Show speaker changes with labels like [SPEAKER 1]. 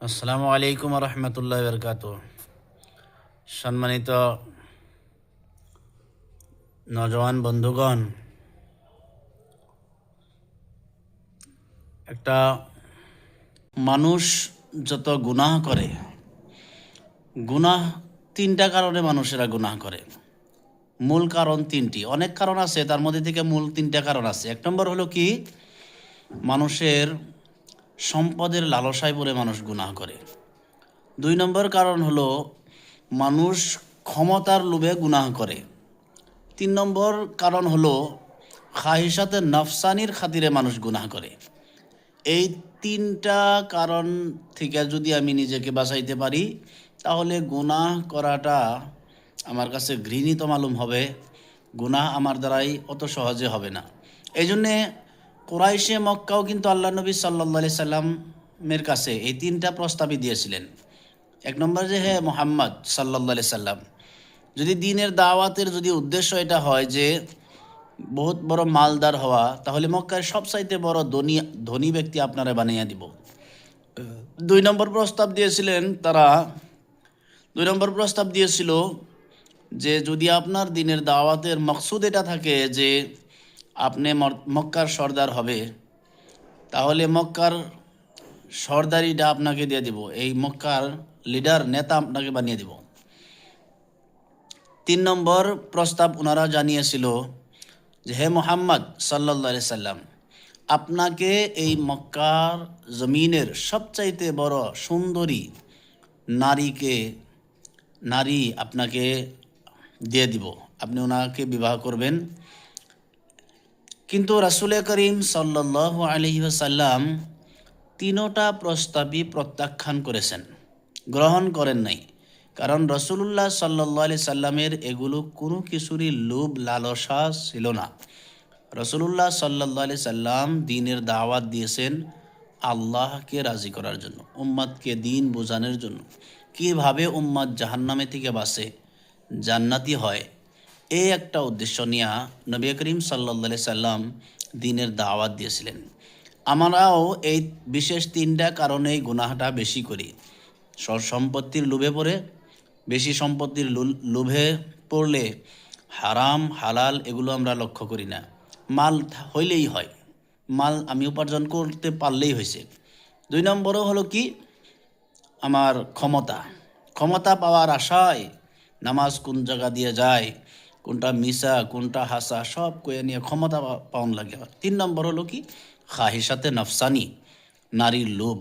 [SPEAKER 1] আসসালামু আলাইকুম রহমতুল্লাহ বরকাত। সম্মানিত নজওয়ান বন্ধুগণ, একটা মানুষ যত গুনাহ করে, গুনাহ তিনটা কারণে মানুষেরা গুনাহ করে। মূল কারণ তিনটি, অনেক কারণ আছে, তার মধ্যে থেকে মূল তিনটা কারণ আছে। এক নম্বর হলো কি, মানুষের সম্পদের লালসায় পড়ে মানুষ গুনাহ করে। দুই নম্বর কারণ হলো মানুষ ক্ষমতার লোভে গুনাহ করে। তিন নম্বর কারণ হলো খাহিসাতে নফসানির খাতিরে মানুষ গুনাহ করে। এই তিনটা কারণ থেকে যদি আমি নিজেকে বাঁচাইতে পারি, তাহলে গুনাহ করাটা আমার কাছে ঘৃণিত মালুম হবে, গুনাহ আমার দ্বারাই অত সহজে হবে না। এই জন্যে কুরাইশে মক্কাও কিন্তু আল্লাহ নবী সাল্লাল্লাহু আলাইহি সাল্লামের কাছে এই তিনটা প্রস্তাবই দিয়েছিলেন। এক নম্বর যে, হে মুহাম্মদ সাল্লাল্লাহু আলাইহি সাল্লাম, যদি দ্বীনের দাওয়াতের যদি উদ্দেশ্য এটা হয় যে বহুত বড় মালদার হওয়া, তাহলে মক্কার সবচাইতে বড় ধনী ব্যক্তি আপনারা বানিয়ে দিব। দুই নম্বর প্রস্তাব দিয়েছিলেন তারা, দুই নম্বর প্রস্তাব দিয়েছিল যে যদি আপনার দ্বীনের দাওয়াতের মকসুদ এটা থাকে যে আপনি মক্কার সর্দার হবে, তাহলে মক্কার সর্দারিটা আপনাকে দিয়ে দিব, এই মক্কার লিডার নেতা আপনাকে বানিয়ে দিব। তিন নম্বর প্রস্তাব ওনারা জানিয়েছিল যে, হে মুহাম্মদ সাল্লাল্লাহু আলাইহি সাল্লাম, আপনাকে এই মক্কার জমিনের সবচাইতে বড় সুন্দরী নারী আপনাকে দিয়ে দিব, আপনি ওনাকে বিবাহ করবেন। কিন্তু রাসূল করিম সাল্লাল্লাহু আলাইহি ওয়াসাল্লাম তিনোটা প্রস্তাবই প্রত্যাখ্যান করেছেন, গ্রহণ করেন নাই। কারণ রাসূলুল্লাহ সাল্লাল্লাহু আলাইহি সাল্লামের এগুলো কোনো কিছুরই লোভ লালসা ছিল না। রাসূলুল্লাহ সাল্লাল্লাহু আলাইহি সাল্লাম দ্বীনের দাওয়াত দিয়েছেন আল্লাহকে রাজি করার জন্য, উম্মতকে দ্বীন বোঝানোর জন্য, কীভাবে উম্মত জাহান্নামে থেকে বাঁচে, জান্নাতি হয়, এই একটা উদ্দেশ্য নিয়ে নবী করিম সাল্লাল্লাহু আলাইহি সাল্লাম দ্বীনের দাওয়াত দিয়েছিলেন। আমরাও এই বিশেষ তিনটা কারণেই গুনাহটা বেশি করি। সম্পত্তির লোভে পড়ে, বেশি সম্পত্তির লোভে পড়লে হারাম হালাল এগুলো আমরা লক্ষ্য করি না। মাল হইলেই হয়, মাল আমি উপার্জন করতে পারলেই হয়েছে। দুই নম্বরও হলো কি, আমার ক্ষমতা পাওয়ার আশায় নামাজ কোন জায়গা দিয়ে যায়, কোনটা মিসা কোনটা হাসা সব কয়ে নিয়ে ক্ষমতা পাওয়ান লাগে। তিন নম্বর হলো কি, খাহিসাতে নফসানি, নারীর লোভ।